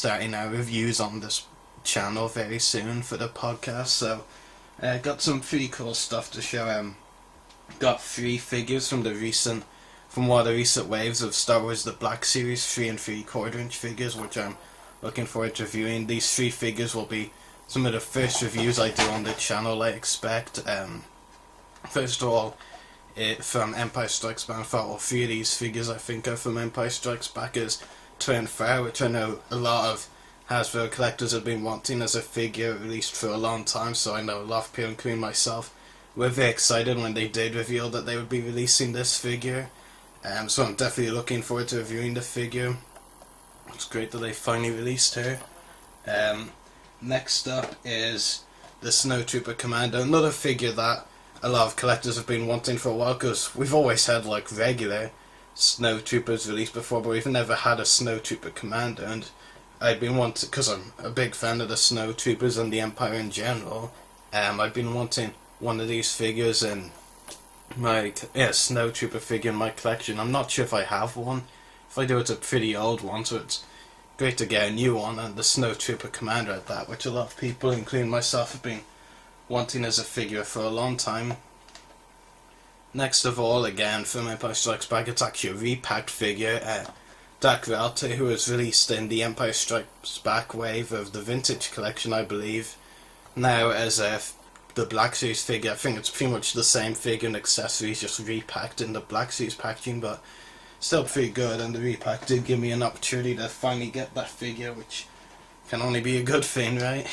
starting our reviews on this channel very soon for the podcast, so got some pretty cool stuff to show. Got 3 figures from one of the recent waves of Star Wars The Black Series, 3 and 3/4 inch figures, which I'm looking forward to reviewing. These 3 figures will be some of the first reviews I do on the channel, I expect. First of all, from Empire Strikes Back, all 3 of these figures I think are from Empire Strikes Back, is Twin Fire, which I know a lot of Hasbro collectors have been wanting as a figure released for a long time, so I know a lot of people, including myself, were very excited when they did reveal that they would be releasing this figure. So I'm definitely looking forward to reviewing the figure. It's great that they finally released her. Next up is the Snowtrooper Commando, another figure that a lot of collectors have been wanting for a while, because we've always had like regular Snowtroopers released before, but we've never had a Snowtrooper Commando, and I've been wanting, because I'm a big fan of the Snowtroopers and the Empire in general, I've been wanting one of these figures in my Snowtrooper figure in my collection. I'm not sure if I have one. If I do, it's a pretty old one, so it's great to get a new one, and the Snowtrooper Commander at that, which a lot of people, including myself, have been wanting as a figure for a long time. Next of all, again from Empire Strikes Back, it's actually a repacked figure. Dak Realty, who was released in the Empire Strikes Back wave of the Vintage Collection, I believe, now as the Black Series figure. I think it's pretty much the same figure and accessories, just repacked in the Black Series packaging, but still pretty good, and the repack did give me an opportunity to finally get that figure, which can only be a good thing, right?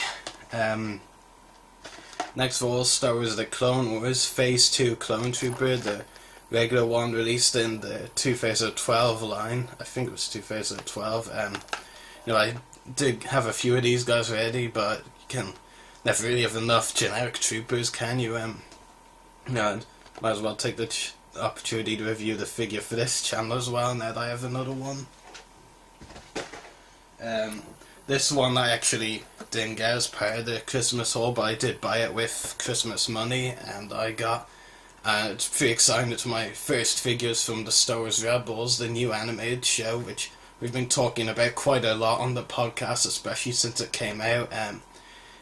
Next of all, Star Wars The Clone Wars Phase 2 Clone Trooper, the regular one released in the 2012 line. I think it was 2012. I did have a few of these guys already, but you can never really have enough generic troopers, can you? Might as well take the opportunity to review the figure for this channel as well, now that I have another one. This one I actually didn't get as part of the Christmas haul, but I did buy it with Christmas money, and I got, it's pretty exciting. It's my first figures from the Star Wars Rebels, the new animated show, which we've been talking about quite a lot on the podcast, especially since it came out.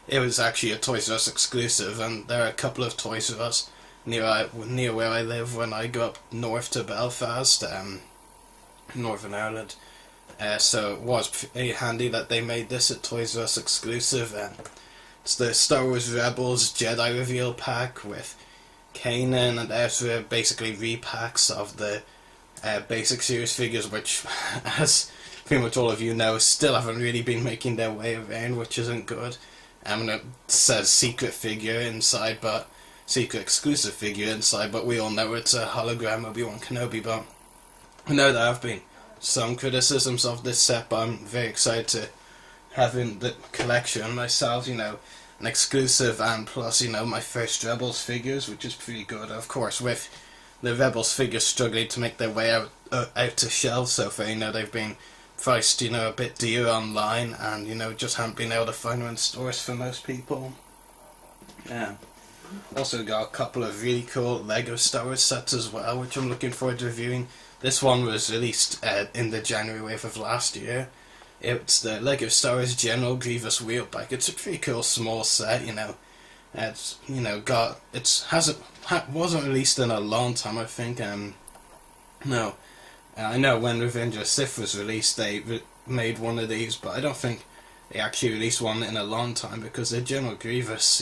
It was actually a Toys R Us exclusive, and there are a couple of Toys R Us near where I live when I go up north to Belfast, Northern Ireland. So it was pretty handy that they made this a Toys R Us exclusive. It's the Star Wars Rebels Jedi Reveal Pack with Kanan and Ezra, basically repacks of the basic series figures, which, as pretty much all of you know, still haven't really been making their way around, which isn't good. It says secret figure inside, but secret exclusive figure inside, but we all know it's a hologram Obi-Wan Kenobi. But I know there have been some criticisms of this set, but I'm very excited to have in the collection myself, an exclusive, and plus, my first Rebels figures, which is pretty good. Of course, with the Rebels figures struggling to make their way out to shelves so far, they've been priced, a bit dear online, and, just haven't been able to find them in stores for most people. Yeah. Also got a couple of really cool Lego Star Wars sets as well, which I'm looking forward to reviewing. This one was released in the January wave of last year. It's the Lego Star Wars General Grievous Wheelback. It's a pretty cool small set, It's, wasn't released in a long time, I think. No. I know when Revenge of the Sith was released, they made one of these, but I don't think they actually released one in a long time, because the General Grievous,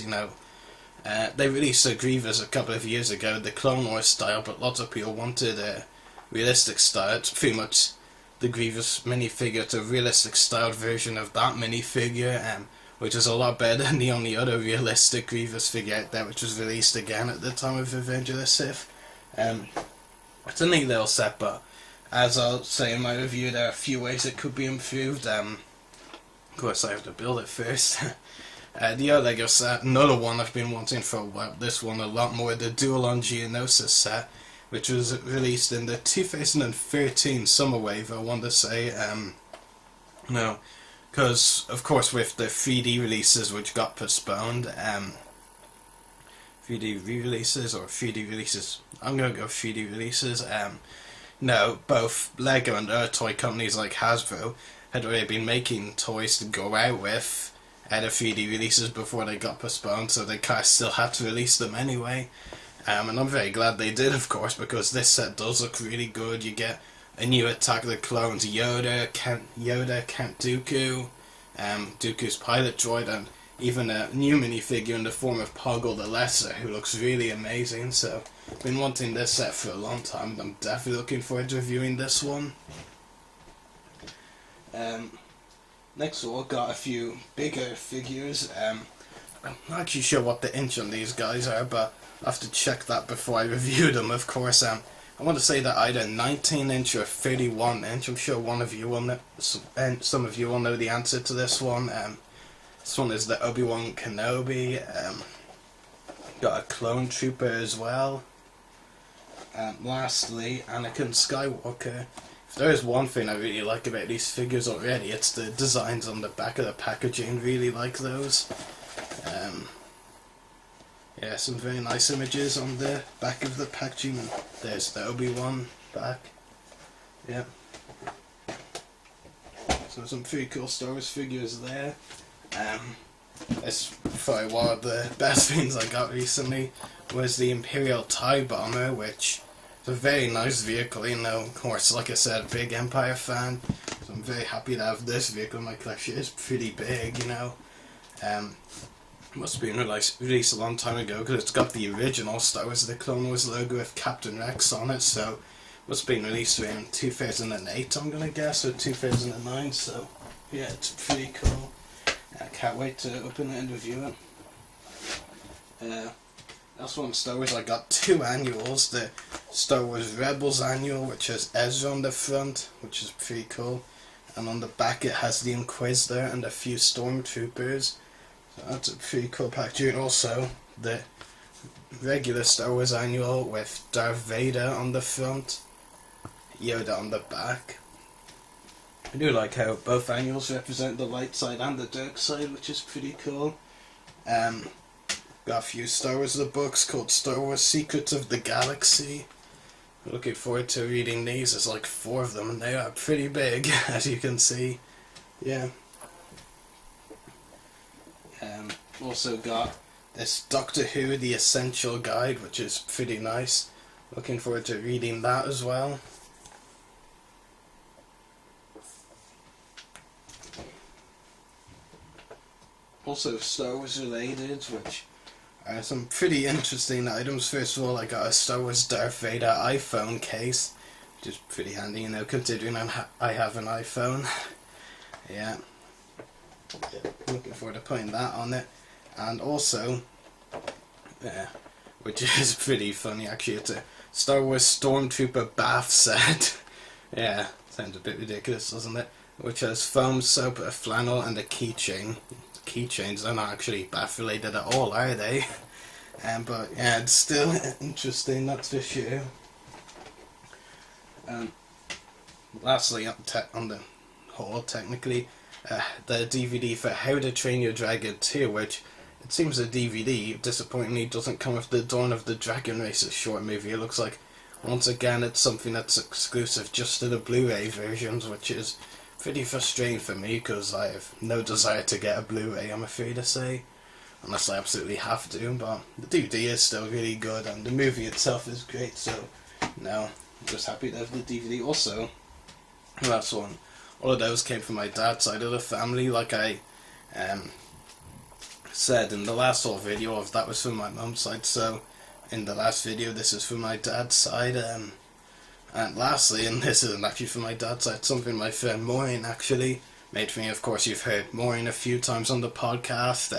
they released a Grievous a couple of years ago, the Clone Wars style, but lots of people wanted a realistic style. It's pretty much the Grievous minifigure. It's a realistic styled version of that minifigure, which is a lot better than the only other realistic Grievous figure out there, which was released again at the time of Revenge of the Sith. It's a neat little set, but as I'll say in my review, there are a few ways it could be improved. Of course, I have to build it first. The other Lego set, another one I've been wanting for a while, this one a lot more, the Dual-On Geonosis set, which was released in the 2013 Summer Wave, I want to say. Because, of course, with the 3D releases which got postponed, 3D re-releases, or 3D releases, I'm going to go 3D releases, both Lego and other toy companies like Hasbro had already been making toys to go out with at the 3D releases before they got postponed, so they kind of still had to release them anyway. And I'm very glad they did, of course, because this set does look really good. You get a new Attack of the Clones Yoda, Count Dooku, Dooku's pilot droid, and even a new minifigure in the form of Poggle the Lesser, who looks really amazing. So I've been wanting this set for a long time, and I'm definitely looking forward to reviewing this one. Next of all, got a few bigger figures. I'm not actually sure what the inch on these guys are, but I'll have to check that before I review them, of course. I want to say that either 19 inch or 31 inch. I'm sure one of you will know, some of you will know the answer to this one. This one is the Obi-Wan Kenobi. Got a clone trooper as well. Lastly, Anakin Skywalker. If there is one thing I really like about these figures already, it's the designs on the back of the packaging. Really like those. Yeah, some very nice images on the back of the packaging. There's the Obi-Wan back. Yeah. So some pretty cool Star Wars figures there. It's probably one of the best things I got recently was the Imperial TIE Bomber, which is a very nice vehicle. You know, of course, like I said, a big Empire fan, so I'm very happy to have this vehicle in my collection. It's pretty big, you know. Must have been released a long time ago because it's got the original Star Wars The Clone Wars logo with Captain Rex on it, so must have been released in 2008, I'm gonna guess, or 2009, so yeah, it's pretty cool. I can't wait to open it and review it. That's one Star Wars. I got two annuals. The Star Wars Rebels annual, which has Ezra on the front, which is pretty cool, and on the back it has the Inquisitor and a few Stormtroopers. So that's a pretty cool packaging. Also, the regular Star Wars annual with Darth Vader on the front, Yoda on the back. I do like how both annuals represent the light side and the dark side, which is pretty cool. Got a few Star Wars books called Star Wars Secrets of the Galaxy. I'm looking forward to reading these. There's like 4 of them and they are pretty big, as you can see. Yeah. Also got this Doctor Who The Essential Guide, which is pretty nice. Looking forward to reading that as well. Also Star Wars related, which are some pretty interesting items. First of all, I got a Star Wars Darth Vader iPhone case, which is pretty handy, you know, considering I have an iPhone. Yeah. Looking forward to putting that on it. And also, which is pretty funny actually, it's a Star Wars Stormtrooper bath set. Yeah, sounds a bit ridiculous, doesn't it? Which has foam, soap, a flannel, and a keychain. Keychains are not actually bath related at all, are they? But yeah, it's still interesting, that's for sure. Lastly, on the whole, technically, the DVD for How to Train Your Dragon 2, which it seems the DVD disappointingly doesn't come with the Dawn of the Dragon Races short movie. It looks like once again it's something that's exclusive just to the Blu-ray versions, which is pretty frustrating for me because I have no desire to get a Blu-ray, I'm afraid to say, unless I absolutely have to. But the DVD is still really good and the movie itself is great, so no, I'm just happy to have the DVD. Also, last one, all of those came from my dad's side of the family. Like I said in the last whole video, of that was from my mum's side, so in the last video this is from my dad's side. And lastly, and this isn't actually from my dad's side, something my friend Maureen actually made for me. Of course, you've heard Maureen a few times on the podcast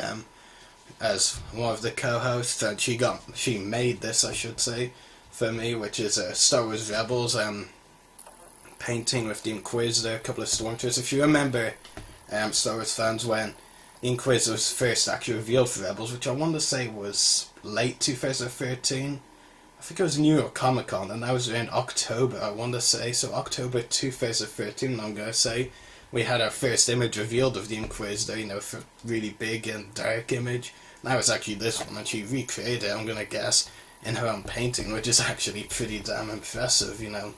as one of the co-hosts, and she made this, I should say, for me, which is a Star Wars Rebels painting with the Inquisitor, a couple of Stormtroopers. If you remember, Star Wars fans, when the Inquisitor was first actually revealed for Rebels, which I want to say was late 2013. I think it was New York Comic Con, and that was around October, I want to say. So October 2013, I'm going to say, we had our first image revealed of the Inquisitor, you know, for really big and dark image. That was actually this one, and she recreated it, I'm going to guess, in her own painting, which is actually pretty damn impressive, you know.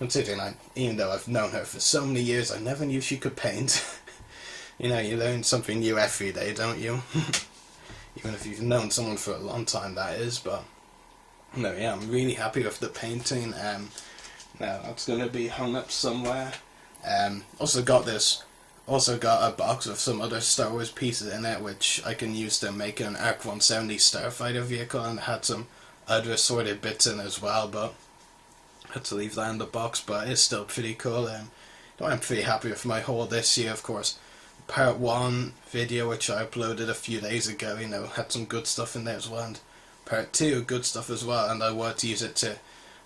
considering even though I've known her for so many years, I never knew she could paint. You know, you learn something new every day, don't you? Even if you've known someone for a long time, that is. But no, yeah, I'm really happy with the painting. Now that's gonna be hung up somewhere. Also got a box of some other Star Wars pieces in it, which I can use to make an Arc 170 starfighter vehicle, and had some other assorted bits in as well, but I had to leave that in the box. But it's still pretty cool. I'm pretty happy with my haul this year. Of course, part 1 video, which I uploaded a few days ago, you know, had some good stuff in there as well, and part 2, good stuff as well, and I want to use it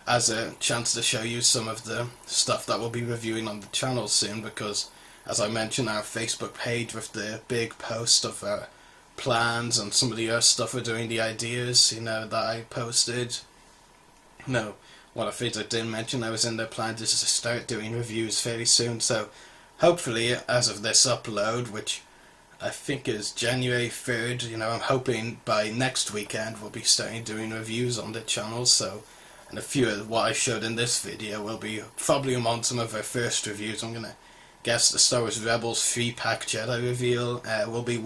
as a chance to show you some of the stuff that we'll be reviewing on the channel soon, because as I mentioned, our Facebook page with the big post of our plans and some of the other stuff we're doing, the ideas, you know, that I posted. No, one of the things I didn't mention I was in the plan is to start doing reviews fairly soon, so hopefully as of this upload, which I think is January 3rd, you know, I'm hoping by next weekend we'll be starting doing reviews on the channel. So, and a few of what I showed in this video will be probably among some of our first reviews. I'm gonna guess the Star Wars Rebels 3-pack Jedi reveal will be